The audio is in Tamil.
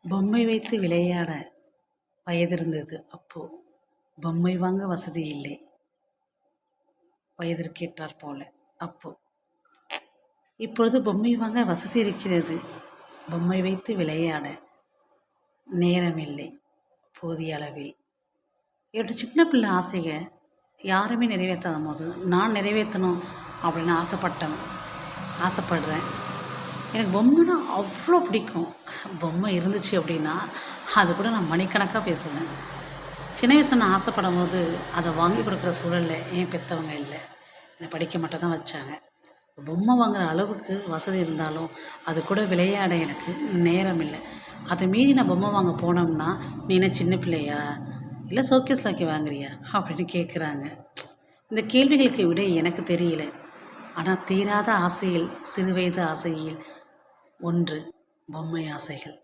பொம்மை வைத்து விளையாட வயதிருந்தது அப்போ, பொம்மை வாங்க வசதி இல்லை வயதிற்கேற்றாற் போல அப்போ. இப்பொழுது பொம்மை வாங்க வசதி இருக்கிறது, பொம்மை வைத்து விளையாட நேரமில்லை போதிய அளவில். என்னோட சின்ன பிள்ளை ஆசைக யாருமே நிறைவேற்றாத போது நான் நிறைவேற்றணும் அப்படின்னு ஆசைப்படுறேன். எனக்கு பொம்மைனா அவ்வளோ பிடிக்கும். பொம்மை இருந்துச்சு அப்படின்னா அது கூட நான் மணிக்கணக்காக பேசுவேன். சின்ன வயசில் நான் ஆசைப்படும் போது அதை வாங்கி கொடுக்குற சூழலில் ஏன் பெற்றவங்க இல்லை, என்னை படிக்க மட்டும் தான் வச்சாங்க. பொம்மை வாங்குகிற அளவுக்கு வசதி இருந்தாலும் அது கூட விளையாட எனக்கு நேரம் இல்லை. அதை மீறி நான் பொம்மை வாங்க போனோம்னா, நீ என்ன சின்ன பிள்ளையா, இல்லை ஷோகேஸ் லாக்கி வாங்குறியா அப்படின்னு கேட்குறாங்க. இந்த கேள்விகளுக்கு விடை எனக்கு தெரியல. ஆனால் தீராத ஆசையில், சிறுவயது ஆசையில் ஒன்று பொம்மை ஆசைகள்.